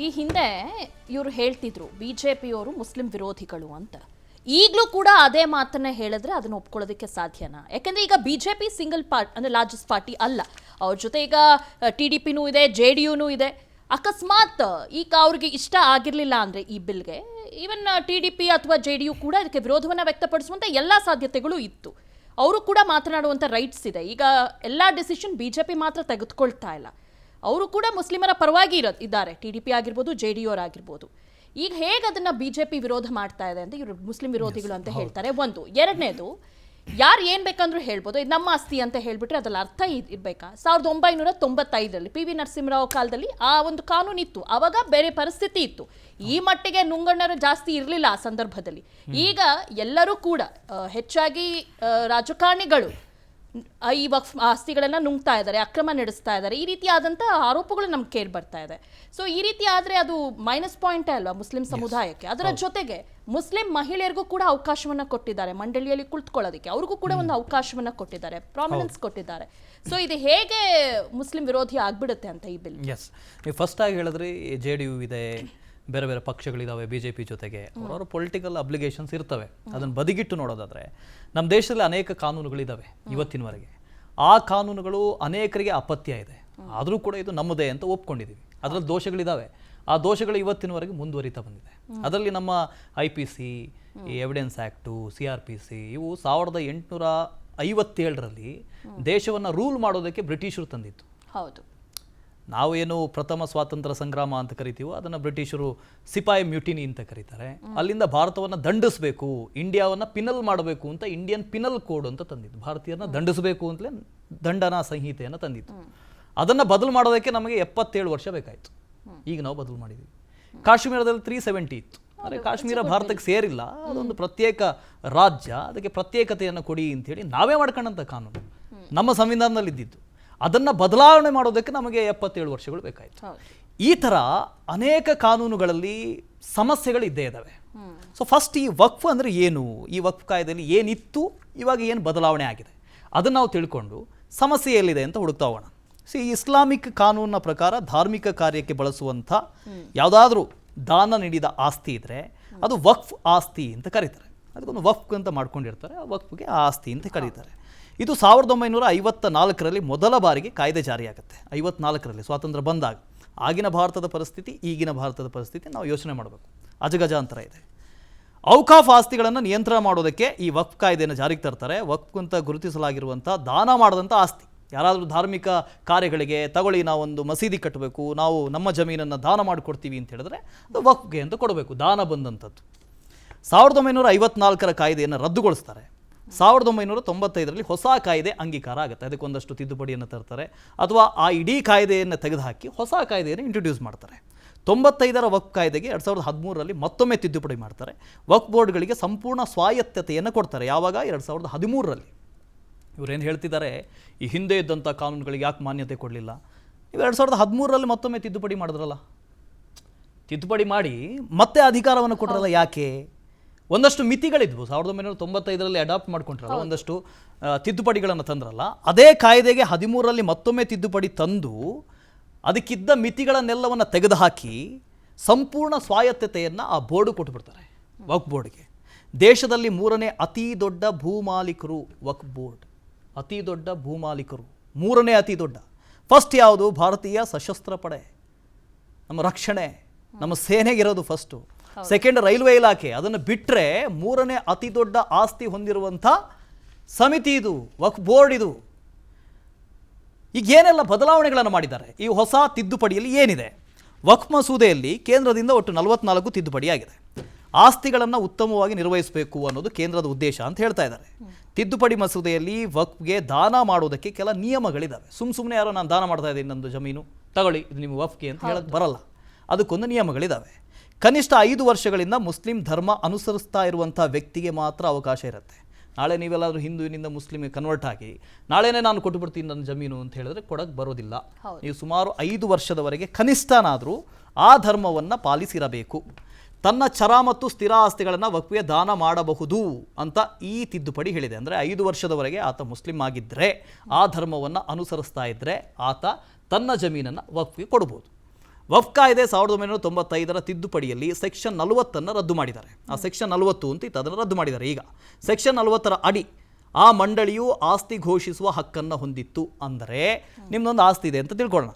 ಈ ಹಿಂದೆ ಇವರು ಹೇಳ್ತಿದ್ರು ಬಿಜೆಪಿಯವರು ಮುಸ್ಲಿಂ ವಿರೋಧಿಗಳು ಅಂತ. ಈಗಲೂ ಕೂಡ ಅದೇ ಮಾತನ್ನ ಹೇಳಿದ್ರೆ ಅದನ್ನ ಒಪ್ಕೊಳ್ಳೋದಕ್ಕೆ ಸಾಧ್ಯನಾ? ಯಾಕಂದ್ರೆ ಈಗ ಬಿಜೆಪಿ ಸಿಂಗಲ್ ಪಾರ್ಟ್ ಅಂದ್ರೆ ಲಾರ್ಜೆಸ್ಟ್ ಪಾರ್ಟಿ ಅಲ್ಲ. ಅವ್ರ ಜೊತೆ ಈಗ TDPನೂ ಇದೆ, JDUನೂ ಇದೆ. ಅಕಸ್ಮಾತ್ ಈಗ ಅವ್ರಿಗೆ ಇಷ್ಟ ಆಗಿರಲಿಲ್ಲ ಅಂದರೆ ಈ ಬಿಲ್ಗೆ, ಈವನ್ TDP ಅಥವಾ JDU ಕೂಡ ಇದಕ್ಕೆ ವಿರೋಧವನ್ನು ವ್ಯಕ್ತಪಡಿಸುವಂಥ ಎಲ್ಲ ಸಾಧ್ಯತೆಗಳು ಇತ್ತು. ಅವರು ಕೂಡ ಮಾತನಾಡುವಂಥ ರೈಟ್ಸ್ ಇದೆ. ಈಗ ಎಲ್ಲ ಡಿಸಿಷನ್ BJP ಮಾತ್ರ ತೆಗೆದುಕೊಳ್ತಾ ಇಲ್ಲ. ಅವರು ಕೂಡ ಮುಸ್ಲಿಮರ ಪರವಾಗಿ ಇದ್ದಾರೆ, TDP ಆಗಿರ್ಬೋದು, JDU ಅವರಾಗಿರ್ಬೋದು. ಈಗ ಹೇಗೆ ಅದನ್ನ BJP ವಿರೋಧ ಮಾಡ್ತಾ ಇದೆ ಅಂತ ಇವರು ಮುಸ್ಲಿಂ ವಿರೋಧಿಗಳು ಅಂತ ಹೇಳ್ತಾರೆ. ಒಂದು. ಎರಡನೇದು, ಯಾರು ಏನು ಬೇಕಂದ್ರೂ ಹೇಳ್ಬೋದು, ಇದು ನಮ್ಮ ಆಸ್ತಿ ಅಂತ ಹೇಳ್ಬಿಟ್ರೆ ಅದ್ರಲ್ಲಿ ಅರ್ಥ ಇರಬೇಕಾ? 1995ರಲ್ಲಿ PV ನರಸಿಂಹರಾವ್ ಕಾಲದಲ್ಲಿ ಆ ಒಂದು ಕಾನೂನು ಇತ್ತು. ಆವಾಗ ಬೇರೆ ಪರಿಸ್ಥಿತಿ ಇತ್ತು. ಈ ಮಟ್ಟಿಗೆ ನುಂಗಣ್ಣರು ಜಾಸ್ತಿ ಇರಲಿಲ್ಲ ಆ ಸಂದರ್ಭದಲ್ಲಿ. ಈಗ ಎಲ್ಲರೂ ಕೂಡ ಹೆಚ್ಚಾಗಿ ರಾಜಕಾರಣಿಗಳು ಈ ವಕ್ಫ್ ಆಸ್ತಿಗಳನ್ನು ನುಂಗ್ತಾ ಇದ್ದಾರೆ, ಅಕ್ರಮ ನಡೆಸ್ತಾ ಇದ್ದಾರೆ. ಈ ರೀತಿಯಾದಂಥ ಆರೋಪಗಳು ನಮ್ಗೆ ಕೇಳಿ ಬರ್ತಾ ಇದೆ. ಸೊ ಈ ರೀತಿ ಆದರೆ ಅದು ಮೈನಸ್ ಪಾಯಿಂಟೇ ಅಲ್ವಾ ಮುಸ್ಲಿಂ ಸಮುದಾಯಕ್ಕೆ? ಅದರ ಜೊತೆಗೆ ಮುಸ್ಲಿಂ ಮಹಿಳೆಯರಿಗೂ ಕೂಡ ಅವಕಾಶವನ್ನು ಕೊಟ್ಟಿದ್ದಾರೆ, ಮಂಡಳಿಯಲ್ಲಿ ಕುಳಿತುಕೊಳ್ಳೋದಕ್ಕೆ ಅವ್ರಿಗೂ ಕೂಡ ಒಂದು ಅವಕಾಶವನ್ನು ಕೊಟ್ಟಿದ್ದಾರೆ, ಪ್ರಾಮಿನೆನ್ಸ್ ಕೊಟ್ಟಿದ್ದಾರೆ. ಸೊ ಇದು ಹೇಗೆ ಮುಸ್ಲಿಂ ವಿರೋಧಿ ಆಗ್ಬಿಡುತ್ತೆ ಅಂತ ಈ ಬಿಲ್? ಎಸ್, ನೀವು ಫಸ್ಟ್ ಆಗಿ ಹೇಳಿದ್ರಿ JDU ಇದೆ, ಬೇರೆ ಬೇರೆ ಪಕ್ಷಗಳಿದ್ದಾವೆ BJP ಜೊತೆಗೆ, ಅವರವರ ಪೊಲಿಟಿಕಲ್ ಅಬ್ಲಿಗೇಷನ್ಸ್ ಇರ್ತವೆ. ಅದನ್ನು ಬದಿಗಿಟ್ಟು ನೋಡೋದಾದರೆ ನಮ್ಮ ದೇಶದಲ್ಲಿ ಅನೇಕ ಕಾನೂನುಗಳಿದ್ದಾವೆ ಇವತ್ತಿನವರೆಗೆ. ಆ ಕಾನೂನುಗಳು ಅನೇಕರಿಗೆ ಅಪತ್ಯ ಇದೆ, ಆದರೂ ಕೂಡ ಇದು ನಮ್ಮದೇ ಅಂತ ಒಪ್ಕೊಂಡಿದ್ದೀವಿ. ಅದರಲ್ಲಿ ದೋಷಗಳಿದ್ದಾವೆ. ಆ ದೋಷಗಳು ಇವತ್ತಿನವರೆಗೆ ಮುಂದುವರಿತಾ ಬಂದಿದೆ. ಅದರಲ್ಲಿ ನಮ್ಮ IPC, ಈ ಎವಿಡೆನ್ಸ್ ಆ್ಯಕ್ಟು, CRPC ಇವು 1857ರಲ್ಲಿ ದೇಶವನ್ನು ರೂಲ್ ಮಾಡೋದಕ್ಕೆ ಬ್ರಿಟಿಷರು ತಂದಿತ್ತು. ಹೌದು. ನಾವೇನು ಪ್ರಥಮ ಸ್ವಾತಂತ್ರ್ಯ ಸಂಗ್ರಾಮ ಅಂತ ಕರಿತೀವೋ ಅದನ್ನು ಬ್ರಿಟಿಷರು ಸಿಪಾಯಿ ಮ್ಯೂಟಿನಿ ಅಂತ ಕರೀತಾರೆ. ಅಲ್ಲಿಂದ ಭಾರತವನ್ನು ದಂಡಿಸಬೇಕು, ಇಂಡಿಯಾವನ್ನು ಪಿನಲ್ ಮಾಡಬೇಕು ಅಂತ ಇಂಡಿಯನ್ ಪಿನಲ್ ಕೋಡ್ ಅಂತ ತಂದಿತ್ತು. ಭಾರತೀಯರನ್ನ ದಂಡಿಸಬೇಕು ಅಂತಲೇ ದಂಡನಾ ಸಂಹಿತೆಯನ್ನು ತಂದಿತ್ತು. ಅದನ್ನು ಬದಲು ಮಾಡೋದಕ್ಕೆ ನಮಗೆ 77 ವರ್ಷ ಬೇಕಾಯಿತು. ಈಗ ನಾವು ಬದಲು ಮಾಡಿದ್ದೀವಿ. ಕಾಶ್ಮೀರದಲ್ಲಿ 370 ಇತ್ತು. ಅಂದರೆ ಕಾಶ್ಮೀರ ಭಾರತಕ್ಕೆ ಸೇರಿಲ್ಲ, ಅದೊಂದು ಪ್ರತ್ಯೇಕ ರಾಜ್ಯ, ಅದಕ್ಕೆ ಪ್ರತ್ಯೇಕತೆಯನ್ನು ಕೊಡಿ ಅಂತೇಳಿ ನಾವೇ ಮಾಡ್ಕೊಂಡಂಥ ಕಾನೂನು ನಮ್ಮ ಸಂವಿಧಾನದಲ್ಲಿ ಇದ್ದಿದ್ದು. ಅದನ್ನು ಬದಲಾವಣೆ ಮಾಡೋದಕ್ಕೆ ನಮಗೆ 77 ವರ್ಷಗಳು ಬೇಕಾಯಿತು. ಈ ಥರ ಅನೇಕ ಕಾನೂನುಗಳಲ್ಲಿ ಸಮಸ್ಯೆಗಳು ಇದ್ದೇ ಇದ್ದಾವೆ. ಸೊ ಫಸ್ಟ್ ಈ ವಕ್ಫ್ ಅಂದರೆ ಏನು, ಈ ವಕ್ಫ್ ಕಾಯ್ದೆಯಲ್ಲಿ ಏನಿತ್ತು, ಇವಾಗ ಏನು ಬದಲಾವಣೆ ಆಗಿದೆ, ಅದನ್ನು ನಾವು ತಿಳ್ಕೊಂಡು ಸಮಸ್ಯೆ ಎಲ್ಲಿದೆ ಅಂತ ಹುಡುಕ್ತಾ ಹೋಗೋಣ. ಇಸ್ಲಾಮಿಕ್ ಕಾನೂನಿನ ಪ್ರಕಾರ ಧಾರ್ಮಿಕ ಕಾರ್ಯಕ್ಕೆ ಬಳಸುವಂಥ ಯಾವುದಾದ್ರೂ ದಾನ ನೀಡಿದ ಆಸ್ತಿ ಇದ್ದರೆ ಅದು ವಕ್ಫ್ ಆಸ್ತಿ ಅಂತ ಕರೀತಾರೆ. ಅದಕ್ಕೊಂದು ವಕ್ಫ್ ಅಂತ ಮಾಡ್ಕೊಂಡಿರ್ತಾರೆ, ಆ ವಕ್ಫ್ಗೆ ಆಸ್ತಿ ಅಂತ ಕರೀತಾರೆ. ಇದು 1954ರಲ್ಲಿ ಮೊದಲ ಬಾರಿಗೆ ಕಾಯ್ದೆ ಜಾರಿಯಾಗುತ್ತೆ. 54ರಲ್ಲಿ ಸ್ವಾತಂತ್ರ್ಯ ಬಂದಾಗ ಆಗಿನ ಭಾರತದ ಪರಿಸ್ಥಿತಿ, ಈಗಿನ ಭಾರತದ ಪರಿಸ್ಥಿತಿ ನಾವು ಯೋಚನೆ ಮಾಡಬೇಕು, ಅಜಗಜಾಂತರ ಇದೆ. ಔಕಾಫ್ ಆಸ್ತಿಗಳನ್ನು ನಿಯಂತ್ರಣ ಮಾಡೋದಕ್ಕೆ ಈ ವಕ್ಫ್ ಕಾಯ್ದೆಯನ್ನು ಜಾರಿಗೆ ತರ್ತಾರೆ. ವಕ್ಫ್ ಅಂತ ಗುರುತಿಸಲಾಗಿರುವಂಥ ದಾನ ಮಾಡಿದಂಥ ಆಸ್ತಿ, ಯಾರಾದರೂ ಧಾರ್ಮಿಕ ಕಾರ್ಯಗಳಿಗೆ ತಗೊಳ್ಳಿ, ನಾವೊಂದು ಮಸೀದಿ ಕಟ್ಟಬೇಕು, ನಾವು ನಮ್ಮ ಜಮೀನನ್ನು ದಾನ ಮಾಡಿಕೊಡ್ತೀವಿ ಅಂತ ಹೇಳಿದ್ರೆ ಅದು ವಕ್ಫ್ಗೆ ಅಂತ ಕೊಡಬೇಕು, ದಾನ ಬಂದಂಥದ್ದು. 1954ರ ಕಾಯ್ದೆಯನ್ನು ರದ್ದುಗೊಳಿಸ್ತಾರೆ. 1995ರಲ್ಲಿ ಹೊಸ ಕಾಯ್ದೆ ಅಂಗೀಕಾರ ಆಗುತ್ತೆ. ಅದಕ್ಕೊಂದಷ್ಟು ತಿದ್ದುಪಡಿಯನ್ನು ತರ್ತಾರೆ, ಅಥವಾ ಆ ಇಡೀ ಕಾಯ್ದೆಯನ್ನು ತೆಗೆದುಹಾಕಿ ಹೊಸ ಕಾಯ್ದೆಯನ್ನು ಇಂಟ್ರೊಡ್ಯೂಸ್ ಮಾಡ್ತಾರೆ. 95ರ ವಕ್ಫ್ ಕಾಯ್ದೆಗೆ 2013ರಲ್ಲಿ ಮತ್ತೊಮ್ಮೆ ತಿದ್ದುಪಡಿ ಮಾಡ್ತಾರೆ. ವಕ್ಫ್ ಬೋರ್ಡ್ಗಳಿಗೆ ಸಂಪೂರ್ಣ ಸ್ವಾಯತ್ತತೆಯನ್ನು ಕೊಡ್ತಾರೆ. ಯಾವಾಗ? 2013ರಲ್ಲಿ. ಇವರೇನು ಹೇಳ್ತಿದ್ದಾರೆ, ಈ ಹಿಂದೆ ಇದ್ದಂಥ ಕಾನೂನುಗಳಿಗೆ ಯಾಕೆ ಮಾನ್ಯತೆ ಕೊಡಲಿಲ್ಲ? ನೀವು 2013ರಲ್ಲಿ ಮತ್ತೊಮ್ಮೆ ತಿದ್ದುಪಡಿ ಮಾಡಿದ್ರಲ್ಲ, ತಿದ್ದುಪಡಿ ಮಾಡಿ ಮತ್ತೆ ಅಧಿಕಾರವನ್ನು ಕೊಟ್ಟರಲ್ಲ, ಯಾಕೆ? ಒಂದಷ್ಟು ಮಿತಿಗಳಿದ್ವು. 1995ರಲ್ಲಿ ಅಡಾಪ್ಟ್ ಮಾಡ್ಕೊಂಡ್ರಲ್ಲ, ಒಂದಷ್ಟು ತಿದ್ದುಪಡಿಗಳನ್ನು ತಂದ್ರಲ್ಲ, ಅದೇ ಕಾಯ್ದೆಗೆ 13ರಲ್ಲಿ ಮತ್ತೊಮ್ಮೆ ತಿದ್ದುಪಡಿ ತಂದು ಅದಕ್ಕಿದ್ದ ಮಿತಿಗಳನ್ನೆಲ್ಲವನ್ನು ತೆಗೆದುಹಾಕಿ ಸಂಪೂರ್ಣ ಸ್ವಾಯತ್ತತೆಯನ್ನು ಆ ಬೋರ್ಡು ಕೊಟ್ಟುಬಿಡ್ತಾರೆ, ವಕ್ಫ್ ಬೋರ್ಡ್ಗೆ. ದೇಶದಲ್ಲಿ 3ನೇ ಅತಿ ದೊಡ್ಡ ಭೂಮಾಲೀಕರು ವಕ್ಫ್ ಬೋರ್ಡ್. ಅತಿ ದೊಡ್ಡ ಭೂಮಾಲೀಕರು, 3ನೇ ಅತಿ ದೊಡ್ಡ. ಫಸ್ಟ್ ಯಾವುದು? ಭಾರತೀಯ ಸಶಸ್ತ್ರ ಪಡೆ, ನಮ್ಮ ರಕ್ಷಣೆ, ನಮ್ಮ ಸೇನೆಗಿರೋದು ಫಸ್ಟು. ಸೆಕೆಂಡ್ ರೈಲ್ವೆ ಇಲಾಖೆ. ಅದನ್ನು ಬಿಟ್ಟರೆ 3ನೇ ಅತಿ ದೊಡ್ಡ ಆಸ್ತಿ ಹೊಂದಿರುವಂಥ ಸಮಿತಿ ಇದು, ವಕ್ಫ್ ಬೋರ್ಡ್ ಇದು. ಈಗ ಏನೆಲ್ಲ ಬದಲಾವಣೆಗಳನ್ನು ಮಾಡಿದ್ದಾರೆ ಈ ಹೊಸ ತಿದ್ದುಪಡಿಯಲ್ಲಿ ಏನಿದೆ? ವಕ್ಫ್ ಮಸೂದೆಯಲ್ಲಿ ಕೇಂದ್ರದಿಂದ ಒಟ್ಟು 44 ತಿದ್ದುಪಡಿಯಾಗಿದೆ. ಆಸ್ತಿಗಳನ್ನು ಉತ್ತಮವಾಗಿ ನಿರ್ವಹಿಸಬೇಕು ಅನ್ನೋದು ಕೇಂದ್ರದ ಉದ್ದೇಶ ಅಂತ ಹೇಳ್ತಾ ಇದ್ದಾರೆ. ತಿದ್ದುಪಡಿ ಮಸೂದೆಯಲ್ಲಿ ವಕ್ಫ್ಗೆ ದಾನ ಮಾಡೋದಕ್ಕೆ ಕೆಲ ನಿಯಮಗಳಿದ್ದಾವೆ. ಸುಮ್ಮನೆ ಯಾರೋ ನಾನು ದಾನ ಮಾಡ್ತಾ ಇದ್ದೀನಿ, ನಂದು ಜಮೀನು ತಗೊಳ್ಳಿ, ಇದು ನಿಮ್ಮ ವಕ್ಫ್ಗೆ ಅಂತ ಹೇಳಕ್ಕೆ ಬರಲ್ಲ. ಅದಕ್ಕೊಂದು ನಿಯಮಗಳಿದ್ದಾವೆ. ಕನಿಷ್ಠ 5 ವರ್ಷಗಳಿಂದ ಮುಸ್ಲಿಂ ಧರ್ಮ ಅನುಸರಿಸ್ತಾ ಇರುವಂಥ ವ್ಯಕ್ತಿಗೆ ಮಾತ್ರ ಅವಕಾಶ ಇರುತ್ತೆ. ನಾಳೆ ನೀವೆಲ್ಲಾದರೂ ಹಿಂದೂವಿನಿಂದ ಮುಸ್ಲಿಮ್ಗೆ ಕನ್ವರ್ಟ್ ಆಗಿ ನಾಳೆನೇ ನಾನು ಕೊಟ್ಟುಬಿಡ್ತೀನಿ ನನ್ನ ಜಮೀನು ಅಂತ ಹೇಳಿದ್ರೆ ಕೊಡಕ್ಕೆ ಬರೋದಿಲ್ಲ. ನೀವು ಸುಮಾರು 5 ವರ್ಷದವರೆಗೆ ಕನಿಷ್ಠನಾದರೂ ಆ ಧರ್ಮವನ್ನು ಪಾಲಿಸಿರಬೇಕು. ತನ್ನ ಚರ ಮತ್ತು ಸ್ಥಿರ ಆಸ್ತಿಗಳನ್ನು ವಕ್ಫ್ಗೆ ದಾನ ಮಾಡಬಹುದು ಅಂತ ಈ ತಿದ್ದುಪಡಿ ಹೇಳಿದೆ. ಅಂದರೆ 5 ವರ್ಷದವರೆಗೆ ಆತ ಮುಸ್ಲಿಂ ಆಗಿದ್ದರೆ, ಆ ಧರ್ಮವನ್ನು ಅನುಸರಿಸ್ತಾ ಇದ್ದರೆ ಆತ ತನ್ನ ಜಮೀನನ್ನು ವಕ್ಫ್ಗೆ ಕೊಡ್ಬೋದು. ವಫ್ ಕಾಯ್ದೆ 1995ರ ತಿದ್ದುಪಡಿಯಲ್ಲಿ ಸೆಕ್ಷನ್ 40 ರದ್ದು ಮಾಡಿದ್ದಾರೆ. ಆ ಸೆಕ್ಷನ್ 40 ಅಂತ ಇತ್ತು, ಅದನ್ನು ರದ್ದು ಮಾಡಿದ್ದಾರೆ. ಈಗ ಸೆಕ್ಷನ್ 40ರ ಅಡಿ ಆ ಮಂಡಳಿಯು ಆಸ್ತಿ ಘೋಷಿಸುವ ಹಕ್ಕನ್ನು ಹೊಂದಿತ್ತು. ಅಂದರೆ ನಿಮ್ದೊಂದು ಆಸ್ತಿ ಇದೆ ಅಂತ ತಿಳ್ಕೊಳ್ಳೋಣ,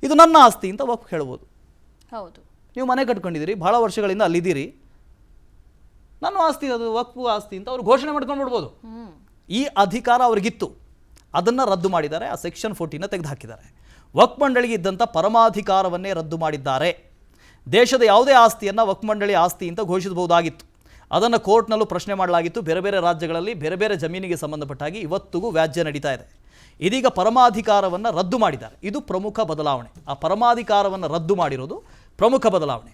ಇದು ನನ್ನ ಆಸ್ತಿ ಅಂತ ವಫ್ ಹೇಳ್ಬೋದು. ಹೌದು, ನೀವು ಮನೆ ಕಟ್ಕೊಂಡಿದ್ದೀರಿ, ಬಹಳ ವರ್ಷಗಳಿಂದ ಅಲ್ಲಿದ್ದೀರಿ, ನನ್ನ ಆಸ್ತಿ ಅದು ವಕ್ಫ್ ಆಸ್ತಿ ಅಂತ ಅವ್ರು ಘೋಷಣೆ ಮಾಡ್ಕೊಂಡು ಬಿಡ್ಬೋದು. ಈ ಅಧಿಕಾರ ಅವ್ರಿಗಿತ್ತು, ಅದನ್ನು ರದ್ದು ಮಾಡಿದ್ದಾರೆ. ಆ ಸೆಕ್ಷನ್ 14 ತೆಗೆದುಹಾಕಿದ್ದಾರೆ. ವಕ್ಫ್ ಮಂಡಳಿಗೆ ಇದ್ದಂಥ ಪರಮಾಧಿಕಾರವನ್ನೇ ರದ್ದು ಮಾಡಿದ್ದಾರೆ. ದೇಶದ ಯಾವುದೇ ಆಸ್ತಿಯನ್ನು ವಕ್ಫ್ ಮಂಡಳಿ ಆಸ್ತಿ ಅಂತ ಘೋಷಿಸಬಹುದಾಗಿತ್ತು. ಅದನ್ನು ಕೋರ್ಟ್ನಲ್ಲೂ ಪ್ರಶ್ನೆ ಮಾಡಲಾಗಿತ್ತು. ಬೇರೆ ಬೇರೆ ರಾಜ್ಯಗಳಲ್ಲಿ ಬೇರೆ ಬೇರೆ ಜಮೀನಿಗೆ ಸಂಬಂಧಪಟ್ಟಾಗಿ ಇವತ್ತಿಗೂ ವ್ಯಾಜ್ಯ ನಡೀತಾ ಇದೆ. ಇದೀಗ ಪರಮಾಧಿಕಾರವನ್ನು ರದ್ದು ಮಾಡಿದ್ದಾರೆ. ಇದು ಪ್ರಮುಖ ಬದಲಾವಣೆ. ಆ ಪರಮಾಧಿಕಾರವನ್ನು ರದ್ದು ಮಾಡಿರೋದು ಪ್ರಮುಖ ಬದಲಾವಣೆ.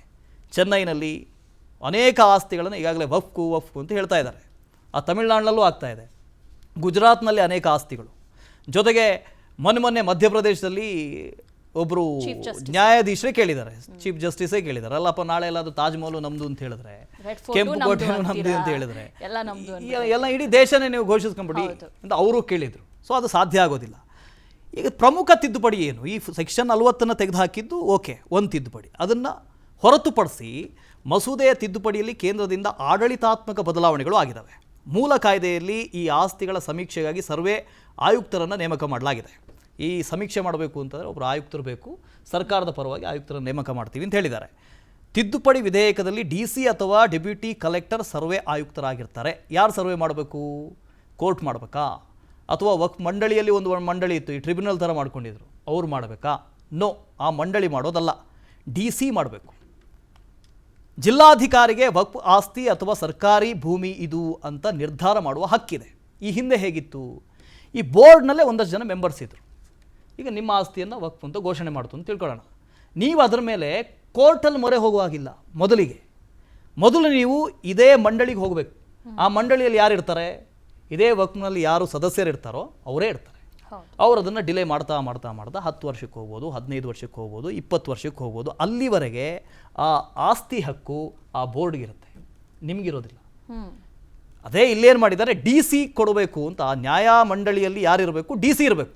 ಚೆನ್ನೈನಲ್ಲಿ ಅನೇಕ ಆಸ್ತಿಗಳನ್ನು ಈಗಾಗಲೇ ವಫ್ಕು ಅಂತ ಹೇಳ್ತಾ ಇದ್ದಾರೆ. ಆ ತಮಿಳುನಾಡಿನಲ್ಲೂ ಆಗ್ತಾ ಇದೆ, ಗುಜರಾತ್ನಲ್ಲಿ ಅನೇಕ ಆಸ್ತಿಗಳು. ಜೊತೆಗೆ ಮೊನ್ನೆ ಮಧ್ಯಪ್ರದೇಶದಲ್ಲಿ ಒಬ್ಬರು ನ್ಯಾಯಾಧೀಶರೇ ಕೇಳಿದ್ದಾರೆ, ಚೀಫ್ ಜಸ್ಟಿಸೇ ಕೇಳಿದ್ದಾರೆ, ಅಲ್ಲಪ್ಪ ನಾಳೆ ಎಲ್ಲ ಅದು ತಾಜ್ ಮಹಲ್ ನಮ್ದು ಅಂತ ಹೇಳಿದ್ರೆ, ಕೆಂಪು ಕೋಟೆ ನಮ್ದು ಅಂತ ಹೇಳಿದ್ರೆ ಎಲ್ಲ ಇಡೀ ದೇಶನೇ ನೀವು ಘೋಷಿಸ್ಕೊಂಡ್ಬಿಡಿ ಅಂತ ಅವರು ಕೇಳಿದರು. ಸೊ ಅದು ಸಾಧ್ಯ ಆಗೋದಿಲ್ಲ. ಈಗ ಪ್ರಮುಖ ತಿದ್ದುಪಡಿ ಏನು? ಈ ಸೆಕ್ಷನ್ 40 ತೆಗೆದುಹಾಕಿದ್ದು ಓಕೆ, ಒಂದು ತಿದ್ದುಪಡಿ. ಅದನ್ನು ಹೊರತುಪಡಿಸಿ ಮಸೂದೆಯ ತಿದ್ದುಪಡಿಯಲ್ಲಿ ಕೇಂದ್ರದಿಂದ ಆಡಳಿತಾತ್ಮಕ ಬದಲಾವಣೆಗಳು ಆಗಿದ್ದಾವೆ. ಮೂಲ ಕಾಯ್ದೆಯಲ್ಲಿ ಈ ಆಸ್ತಿಗಳ ಸಮೀಕ್ಷೆಗಾಗಿ ಸರ್ವೆ ಆಯುಕ್ತರನ್ನು ನೇಮಕ ಮಾಡಲಾಗಿದೆ. ಈ ಸಮೀಕ್ಷೆ ಮಾಡಬೇಕು ಅಂತಂದರೆ ಒಬ್ಬರು ಆಯುಕ್ತರು ಬೇಕು, ಸರ್ಕಾರದ ಪರವಾಗಿ ಆಯುಕ್ತರನ್ನು ನೇಮಕ ಮಾಡ್ತೀವಿ ಅಂತ ಹೇಳಿದ್ದಾರೆ. ತಿದ್ದುಪಡಿ ವಿಧೇಯಕದಲ್ಲಿ DC ಅಥವಾ ಡೆಪ್ಯೂಟಿ ಕಲೆಕ್ಟರ್ ಸರ್ವೆ ಆಯುಕ್ತರಾಗಿರ್ತಾರೆ. ಯಾರು ಸರ್ವೆ ಮಾಡಬೇಕು? ಕೋರ್ಟ್ ಮಾಡಬೇಕಾ? ಅಥವಾ ವಕ್ಫ್ ಮಂಡಳಿಯಲ್ಲಿ ಒಂದು ಮಂಡಳಿ ಇತ್ತು, ಈ ಟ್ರಿಬ್ಯುನಲ್ ಥರ ಮಾಡ್ಕೊಂಡಿದ್ರು, ಅವ್ರು ಮಾಡಬೇಕಾ? ನೋ, ಆ ಮಂಡಳಿ ಮಾಡೋದಲ್ಲ, DC ಮಾಡಬೇಕು. ಜಿಲ್ಲಾಧಿಕಾರಿಗೆ ವಕ್ಫ್ ಆಸ್ತಿ ಅಥವಾ ಸರ್ಕಾರಿ ಭೂಮಿ ಇದು ಅಂತ ನಿರ್ಧಾರ ಮಾಡುವ ಹಕ್ಕಿದೆ. ಈ ಹಿಂದೆ ಹೇಗಿತ್ತು? ಈ ಬೋರ್ಡ್ನಲ್ಲೇ ಒಂದಷ್ಟು ಜನ ಮೆಂಬರ್ಸ್ ಇದ್ದರು. ಈಗ ನಿಮ್ಮ ಆಸ್ತಿಯನ್ನು ವಕ್ಫ್ ಅಂತ ಘೋಷಣೆ ಮಾಡ್ತು ಅಂತ ತಿಳ್ಕೊಳ್ಳೋಣ. ನೀವು ಅದರ ಮೇಲೆ ಕೋರ್ಟಲ್ಲಿ ಮೊರೆ ಹೋಗುವಾಗಿಲ್ಲ. ಮೊದಲು ನೀವು ಇದೇ ಮಂಡಳಿಗೆ ಹೋಗಬೇಕು. ಆ ಮಂಡಳಿಯಲ್ಲಿ ಯಾರು ಇರ್ತಾರೆ? ಇದೇ ವಕ್ಫ್ನಲ್ಲಿ ಯಾರು ಸದಸ್ಯರಿರ್ತಾರೋ ಅವರೇ ಇರ್ತಾರೆ. ಅವರು ಅದನ್ನು ಡಿಲೇ ಮಾಡ್ತಾ 10 ವರ್ಷಕ್ಕೆ ಹೋಗ್ಬೋದು, 15 ವರ್ಷಕ್ಕೆ ಹೋಗ್ಬೋದು, 20 ವರ್ಷಕ್ಕೆ ಹೋಗ್ಬೋದು. ಅಲ್ಲಿವರೆಗೆ ಆ ಆಸ್ತಿ ಹಕ್ಕು ಆ ಬೋರ್ಡ್ಗಿರುತ್ತೆ, ನಿಮಗಿರೋದಿಲ್ಲ. ಅದೇ ಇಲ್ಲೇನು ಮಾಡಿದ್ದಾರೆ, DC ಕೊಡಬೇಕು ಅಂತ. ಆ ನ್ಯಾಯ ಮಂಡಳಿಯಲ್ಲಿ ಯಾರಿರಬೇಕು? DC ಇರಬೇಕು,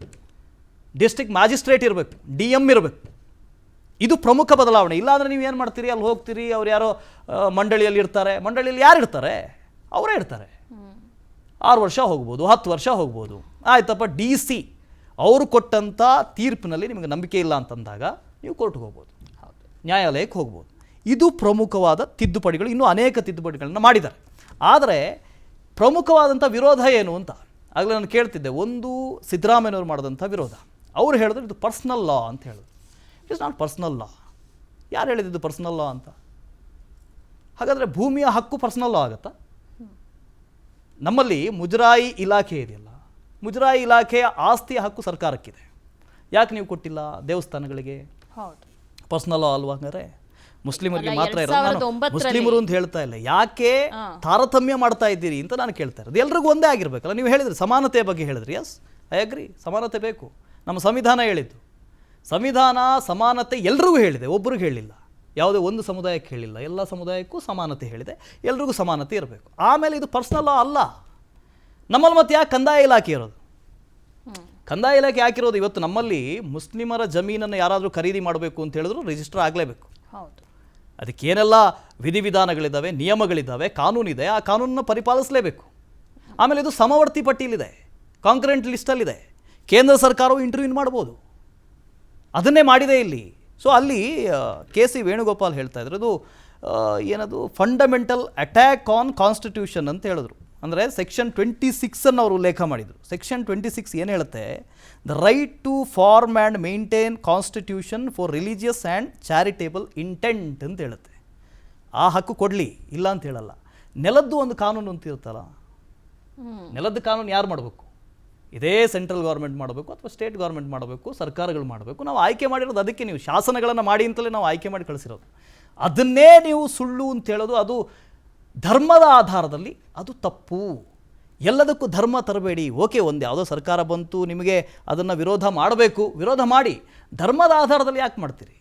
ಡಿಸ್ಟ್ರಿಕ್ಟ್ ಮ್ಯಾಜಿಸ್ಟ್ರೇಟ್ ಇರಬೇಕು, DM ಇರಬೇಕು. ಇದು ಪ್ರಮುಖ ಬದಲಾವಣೆ. ಇಲ್ಲಾಂದರೆ ನೀವು ಏನು ಮಾಡ್ತೀರಿ, ಅಲ್ಲಿ ಹೋಗ್ತೀರಿ, ಅವ್ರು ಯಾರೋ ಮಂಡಳಿಯಲ್ಲಿ ಇರ್ತಾರೆ. ಮಂಡಳಿಯಲ್ಲಿ ಯಾರು ಇರ್ತಾರೆ? ಅವರೇ ಇರ್ತಾರೆ. 6 ವರ್ಷ ಹೋಗ್ಬೋದು, 10 ವರ್ಷ ಹೋಗ್ಬೋದು. ಆಯ್ತಪ್ಪ, DC ಅವರು ಕೊಟ್ಟಂಥ ತೀರ್ಪಿನಲ್ಲಿ ನಿಮಗೆ ನಂಬಿಕೆ ಇಲ್ಲ ಅಂತಂದಾಗ ನೀವು ಕೋರ್ಟ್ಗೆ ಹೋಗ್ಬೋದು, ನ್ಯಾಯಾಲಯಕ್ಕೆ ಹೋಗ್ಬೋದು. ಇದು ಪ್ರಮುಖವಾದ ತಿದ್ದುಪಡಿಗಳು. ಇನ್ನೂ ಅನೇಕ ತಿದ್ದುಪಡಿಗಳನ್ನು ಮಾಡಿದ್ದಾರೆ. ಆದರೆ ಪ್ರಮುಖವಾದಂಥ ವಿರೋಧ ಏನು ಅಂತ ಆಗಲೇ ನಾನು ಕೇಳ್ತಿದ್ದೆ. ಒಂದು ಸಿದ್ದರಾಮಯ್ಯನವರು ಮಾಡಿದಂಥ ವಿರೋಧ. ಅವರು ಹೇಳಿದ್ರು ಇದು ಪರ್ಸ್ನಲ್ ಲಾ ಅಂತ ಹೇಳಿದ್ರು. ಇಟ್ಸ್ ನಾಟ್ ಪರ್ಸ್ನಲ್ ಲಾ. ಯಾರು ಹೇಳಿದ್ದು ಪರ್ಸ್ನಲ್ ಲಾ ಅಂತ? ಹಾಗಾದರೆ ಭೂಮಿಯ ಹಕ್ಕು ಪರ್ಸ್ನಲ್ ಲಾ ಆಗುತ್ತಾ? ನಮ್ಮಲ್ಲಿ ಮುಜರಾಯಿ ಇಲಾಖೆ ಇದೆಯಲ್ಲ, ಮುಜರಾಯಿ ಇಲಾಖೆಯ ಆಸ್ತಿಯ ಹಕ್ಕು ಸರ್ಕಾರಕ್ಕಿದೆ. ಯಾಕೆ ನೀವು ಕೊಟ್ಟಿಲ್ಲ ದೇವಸ್ಥಾನಗಳಿಗೆ? ಪರ್ಸ್ನಲ್ ಲಾ ಅಲ್ವಾ? ಹಂಗಾರೆ ಮುಸ್ಲಿಮರಿಗೆ ಮಾತ್ರ ಇರೋದು. ಮುಸ್ಲಿಮರು ಅಂತ ಹೇಳ್ತಾ ಇಲ್ಲ, ಯಾಕೆ ತಾರತಮ್ಯ ಮಾಡ್ತಾ ಇದ್ದೀರಿ ಅಂತ ನಾನು ಕೇಳ್ತಾ ಇರೋದು. ಎಲ್ರಿಗೂ ಒಂದೇ ಆಗಿರ್ಬೇಕಲ್ಲ. ನೀವು ಹೇಳಿದ್ರಿ ಸಮಾನತೆಯ ಬಗ್ಗೆ ಹೇಳಿದ್ರಿ. ಎಸ್, ಐ ಅಗ್ರಿ, ಸಮಾನತೆ ಬೇಕು. ನಮ್ಮ ಸಂವಿಧಾನ ಹೇಳಿದ್ದು, ಸಂವಿಧಾನ ಸಮಾನತೆ ಎಲ್ರಿಗೂ ಹೇಳಿದೆ, ಒಬ್ಬರಿಗೆ ಹೇಳಿಲ್ಲ, ಯಾವುದೇ ಒಂದು ಸಮುದಾಯಕ್ಕೆ ಹೇಳಿಲ್ಲ. ಎಲ್ಲ ಸಮುದಾಯಕ್ಕೂ ಸಮಾನತೆ ಹೇಳಿದೆ, ಎಲ್ರಿಗೂ ಸಮಾನತೆ ಇರಬೇಕು. ಆಮೇಲೆ ಇದು ಪರ್ಸ್ನಲ್ ಲಾ ಅಲ್ಲ. ನಮ್ಮಲ್ಲಿ ಮತ್ತೆ ಯಾಕೆ ಕಂದಾಯ ಇಲಾಖೆ ಇರೋದು? ಕಂದಾಯ ಇಲಾಖೆ ಯಾಕಿರೋದು? ಇವತ್ತು ನಮ್ಮಲ್ಲಿ ಮುಸ್ಲಿಮರ ಜಮೀನನ್ನು ಯಾರಾದರೂ ಖರೀದಿ ಮಾಡಬೇಕು ಅಂತ ಹೇಳಿದ್ರು ರಿಜಿಸ್ಟರ್ ಆಗಲೇಬೇಕು. ಅದಕ್ಕೇನೆಲ್ಲ ವಿಧಿವಿಧಾನಗಳಿದ್ದಾವೆ, ನಿಯಮಗಳಿದ್ದಾವೆ, ಕಾನೂನಿದೆ. ಆ ಕಾನೂನನ್ನು ಪರಿಪಾಲಿಸಲೇಬೇಕು. ಆಮೇಲೆ ಇದು ಸಮವರ್ತಿ ಪಟ್ಟಿಯಲ್ಲಿದೆ, ಕಾಂಕ್ರೆಂಟ್ ಲಿಸ್ಟಲ್ಲಿದೆ. ಕೇಂದ್ರ ಸರ್ಕಾರವು ಇಂಟರ್ವ್ಯೂನ್ ಮಾಡ್ಬೋದು. ಅದನ್ನೇ ಮಾಡಿದೆ ಇಲ್ಲಿ. ಸೊ ಅಲ್ಲಿ KC ವೇಣುಗೋಪಾಲ್ ಹೇಳ್ತಾ ಇದ್ರು, ಅದು ಏನದು ಫಂಡಮೆಂಟಲ್ ಅಟ್ಯಾಕ್ ಆನ್ ಕಾನ್ಸ್ಟಿಟ್ಯೂಷನ್ ಅಂತ ಹೇಳಿದ್ರು. ಅಂದರೆ ಸೆಕ್ಷನ್ 26 ಅವರು ಉಲ್ಲೇಖ ಮಾಡಿದರು. ಸೆಕ್ಷನ್ 26 ಏನು ಹೇಳುತ್ತೆ? The right to form and maintain constitution for religious and charitable intent ಅಂತ ಹೇಳುತ್ತೆ. ಆ ಹಕ್ಕು ಕೊಡಲಿ, ಇಲ್ಲ ಅಂತ ಹೇಳಲ್ಲ. ನೆಲದ್ದು ಒಂದು ಕಾನೂನು ಅಂತ ಇರುತ್ತಲ್ಲ, ನೆಲದ ಕಾನೂನು ಯಾರು ಮಾಡಬೇಕು? ಇದೇ ಸೆಂಟ್ರಲ್ ಗೌರ್ಮೆಂಟ್ ಮಾಡಬೇಕು ಅಥವಾ ಸ್ಟೇಟ್ ಗೌರ್ಮೆಂಟ್ ಮಾಡಬೇಕು, ಸರ್ಕಾರಗಳು ಮಾಡಬೇಕು. ನಾವು ಆಯ್ಕೆ ಮಾಡಿರೋದು ಅದಕ್ಕೆ. ನೀವು ಶಾಸನಗಳನ್ನು ಮಾಡಿ ಅಂತಲೇ ನಾವು ಆಯ್ಕೆ ಮಾಡಿ ಕಳಿಸಿರೋದು. ಅದನ್ನೇ ನೀವು ಸುಳ್ಳು ಅಂತ ಹೇಳೋದು, ಅದು ಧರ್ಮದ ಆಧಾರದಲ್ಲಿ ಅದು ತಪ್ಪು. ಎಲ್ಲದಕ್ಕೂ ಧರ್ಮ ತರಬೇಡಿ. ಓಕೆ, ಒಂದು ಯಾವುದೋ ಸರ್ಕಾರ ಬಂತು, ನಿಮಗೆ ಅದನ್ನು ವಿರೋಧ ಮಾಡಬೇಕು, ವಿರೋಧ ಮಾಡಿ. ಧರ್ಮದ ಆಧಾರದಲ್ಲಿ ಯಾಕೆ ಮಾಡ್ತೀರಿ?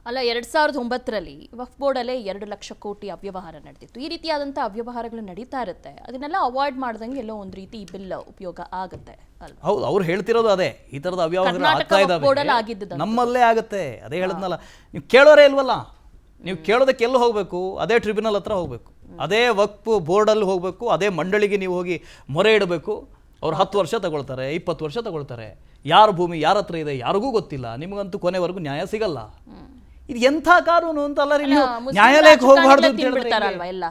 ಅಲ್ಲ 2009ರಲ್ಲಿ ವಕ್ಫ್ ಬೋರ್ಡಲ್ಲೇ 2 ಲಕ್ಷ ಕೋಟಿ ಅವ್ಯವಹಾರ ನಡೆದಿತ್ತು. ಈ ರೀತಿಯಾದಂಥ ಅವ್ಯವಹಾರಗಳು ನಡೀತಾ ಇರುತ್ತೆ. ಅದನ್ನೆಲ್ಲ ಅವಾಯ್ಡ್ ಮಾಡ್ದಂಗೆ ಎಲ್ಲೋ ಒಂದು ರೀತಿ ಈ ಬಿಲ್ ಉಪಯೋಗ ಆಗುತ್ತೆ ಅಲ್ವಾ? ಹೌದು, ಅವ್ರು ಹೇಳ್ತಿರೋದು ಅದೇ, ಈ ಥರದ ಅವ್ಯವಹಾರ ಆಗ್ತಾ ಬೋರ್ಡಲ್ಲಿ ಇದ್ದಾವೆ, ಆಗಿದ್ದು ನಮ್ಮಲ್ಲೇ ಆಗುತ್ತೆ. ಅದೇ ಹೇಳಿದ್ನಲ್ಲ, ನೀವು ಕೇಳೋರೇ ಇಲ್ವಲ್ಲ. ನೀವು ಕೇಳೋದಕ್ಕೆ ಎಲ್ಲಿ ಹೋಗಬೇಕು? ಅದೇ ಟ್ರಿಬ್ಯುನಲ್ ಹತ್ರ ಹೋಗಬೇಕು, ಅದೇ ವಕ್ಫ್ ಬೋರ್ಡಲ್ಲಿ ಹೋಗಬೇಕು, ಅದೇ ಮಂಡಳಿಗೆ ನೀವು ಹೋಗಿ ಮೊರೆ ಇಡಬೇಕು. ಅವ್ರು 10 ವರ್ಷ ತಗೊಳ್ತಾರೆ, 20 ವರ್ಷ ತಗೊಳ್ತಾರೆ. ಯಾರ ಭೂಮಿ ಯಾರ ಹತ್ರ ಇದೆ ಯಾರಿಗೂ ಗೊತ್ತಿಲ್ಲ. ನಿಮಗಂತೂ ಕೊನೆವರೆಗೂ ನ್ಯಾಯ ಸಿಗಲ್ಲ. ಇದು ಎಂಥ ಕಾನೂನು ಅಂತಲ್ಲ ರೀ. ನೀವು ನ್ಯಾಯಾಲಯಕ್ಕೆ ಹೋಗಬಾರ್ದು ಅಂತ ತಿಳ್ಬಿಡ್ತಾರಲ್ವಾ ಎಲ್ಲ?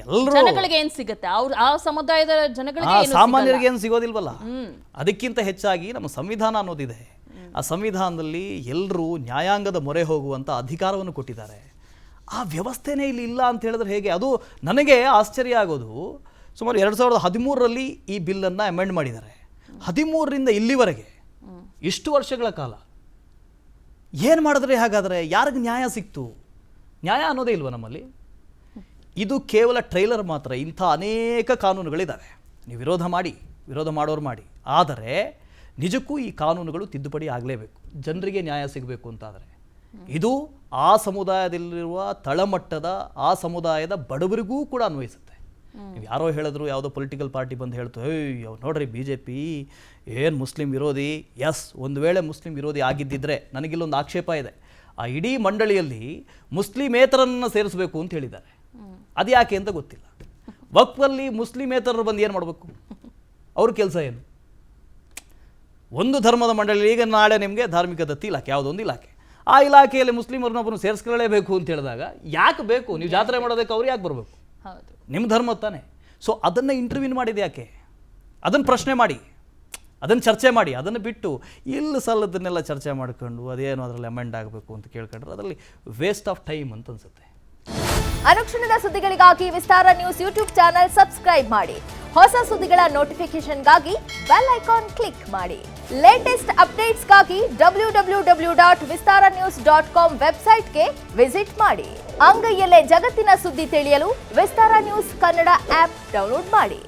ಎಲ್ಲರೂ ಜನಗಳಿಗೆ ಏನ್ ಸಿಗುತ್ತೆ? ಅವ್ರು ಆ ಸಮುದಾಯದ ಜನಗಳಿಗೆ ಸಾಮಾನ್ಯರಿಗೆ ಏನು ಸಿಗೋದಿಲ್ವಲ್ಲ. ಅದಕ್ಕಿಂತ ಹೆಚ್ಚಾಗಿ ನಮ್ಮ ಸಂವಿಧಾನ ಅನ್ನೋದಿದೆ. ಆ ಸಂವಿಧಾನದಲ್ಲಿ ಎಲ್ಲರೂ ನ್ಯಾಯಾಂಗದ ಮೊರೆ ಹೋಗುವಂಥ ಅಧಿಕಾರವನ್ನು ಕೊಟ್ಟಿದ್ದಾರೆ. ಆ ವ್ಯವಸ್ಥೆನೇ ಇಲ್ಲಿ ಇಲ್ಲ ಅಂತ ಹೇಳಿದ್ರೆ ಹೇಗೆ? ಅದು ನನಗೆ ಆಶ್ಚರ್ಯ ಆಗೋದು, ಸುಮಾರು 2013ರಲ್ಲಿ ಈ ಬಿಲ್ಲನ್ನು ಅಮೆಂಡ್ ಮಾಡಿದ್ದಾರೆ. 13ರಿಂದ ಇಲ್ಲಿವರೆಗೆ ಇಷ್ಟು ವರ್ಷಗಳ ಕಾಲ ಏನು ಮಾಡಿದ್ರೆ ಹಾಗಾದರೆ ಯಾರಿಗೆ ನ್ಯಾಯ ಸಿಕ್ತು? ನ್ಯಾಯ ಅನ್ನೋದೇ ಇಲ್ವ ನಮ್ಮಲ್ಲಿ? ಇದು ಕೇವಲ ಟ್ರೈಲರ್ ಮಾತ್ರ. ಇಂಥ ಅನೇಕ ಕಾನೂನುಗಳಿದ್ದಾವೆ. ನೀವು ವಿರೋಧ ಮಾಡೋರು ಮಾಡಿ. ಆದರೆ ನಿಜಕ್ಕೂ ಈ ಕಾನೂನುಗಳು ತಿದ್ದುಪಡಿ ಆಗಲೇಬೇಕು, ಜನರಿಗೆ ನ್ಯಾಯ ಸಿಗಬೇಕು ಅಂತಾದರೆ. ಇದು ಆ ಸಮುದಾಯದಲ್ಲಿರುವ ತಳಮಟ್ಟದ ಆ ಸಮುದಾಯದ ಬಡವರಿಗೂ ಕೂಡ ಅನ್ವಯಿಸುತ್ತೆ. ನೀವು ಯಾರೋ ಹೇಳಿದ್ರು, ಯಾವುದೋ ಪೊಲಿಟಿಕಲ್ ಪಾರ್ಟಿ ಬಂದು ಹೇಳ್ತು, ನೋಡ್ರಿ BJP ಏನು ಮುಸ್ಲಿಂ ವಿರೋಧಿ. ಎಸ್, ಒಂದು ವೇಳೆ ಮುಸ್ಲಿಂ ವಿರೋಧಿ ಆಗಿದ್ದಿದ್ರೆ ನನಗಿಲ್ಲೊಂದು ಆಕ್ಷೇಪ ಇದೆ. ಆ ಇಡೀ ಮಂಡಳಿಯಲ್ಲಿ ಮುಸ್ಲಿಮೇತರನ್ನು ಸೇರಿಸಬೇಕು ಅಂತ ಹೇಳಿದ್ದಾರೆ. ಅದು ಯಾಕೆ ಅಂತ ಗೊತ್ತಿಲ್ಲ. ವಕ್ಫಲ್ಲಿ ಮುಸ್ಲಿಮೇತರರು ಬಂದು ಏನು ಮಾಡಬೇಕು? ಅವ್ರ ಕೆಲಸ ಏನು? ಒಂದು ಧರ್ಮದ ಮಂಡಳಿ, ಈಗ ನಾಳೆ ನಿಮಗೆ ಧಾರ್ಮಿಕ ದತ್ತಿ ಇಲಾಖೆ, ಯಾವುದೊಂದು ಇಲಾಖೆ, ಆ ಇಲಾಖೆಯಲ್ಲಿ ಮುಸ್ಲಿಮರನ್ನೊಬ್ಬರು ಸೇರಿಸ್ಕೊಳ್ಳೇಬೇಕು ಅಂತ ಹೇಳಿದಾಗ ಯಾಕೆ ಬೇಕು? ನೀವು ಜಾತ್ರೆ ಮಾಡೋದಕ್ಕೆ ಅವ್ರು ಯಾಕೆ ಬರಬೇಕು? ನಿಮ್ಮ ಧರ್ಮ ತಾನೆ. ಸೊ ಅದನ್ನು ಇಂಟರ್ವ್ಯೂನ್ ಮಾಡಿದೆ ಯಾಕೆ? ಅದನ್ನು ಪ್ರಶ್ನೆ ಮಾಡಿ, ಅದನ್ನು ಚರ್ಚೆ ಮಾಡಿ. ಅದನ್ನು ಬಿಟ್ಟು ಇಲ್ಲಿ ಸಲ್ಲದನ್ನೆಲ್ಲ ಚರ್ಚೆ ಮಾಡ್ಕೊಂಡು ಅದೇನು ಅದರಲ್ಲಿ ಅಮೆಂಡ್ ಆಗಬೇಕು ಅಂತ ಕೇಳ್ಕೊಂಡ್ರೆ ಅದರಲ್ಲಿ ವೇಸ್ಟ್ ಆಫ್ ಟೈಮ್ ಅಂತ ಅನ್ಸುತ್ತೆ. ಅನುಕ್ಷಣದ ಸುದ್ದಿಗಳಿಗಾಗಿ ವಿಸ್ತಾರ ನ್ಯೂಸ್ ಯೂಟ್ಯೂಬ್ ಚಾನೆಲ್ ಸಬ್ಸ್ಕ್ರೈಬ್ ಮಾಡಿ. ಹೊಸ ಸುದ್ದಿಗಳ ನೋಟಿಫಿಕೇಶನ್ಗಾಗಿ ಬೆಲ್ ಐಕಾನ್ ಕ್ಲಿಕ್ ಮಾಡಿ. ಲೇಟೆಸ್ಟ್ ಅಪ್ಡೇಟ್ಸ್ಗಾಗಿ www.vistaranews.com ವೆಬ್ಸೈಟ್ಗೆ ವಿಸಿಟ್ ಮಾಡಿ. ಅಂಗೈಯಲ್ಲೇ ಜಗತ್ತಿನ ಸುದ್ದಿ ತಿಳಿಯಲು ವಿಸ್ತಾರ ನ್ಯೂಸ್ ಕನ್ನಡ ಆಪ್ ಡೌನ್ಲೋಡ್ ಮಾಡಿ.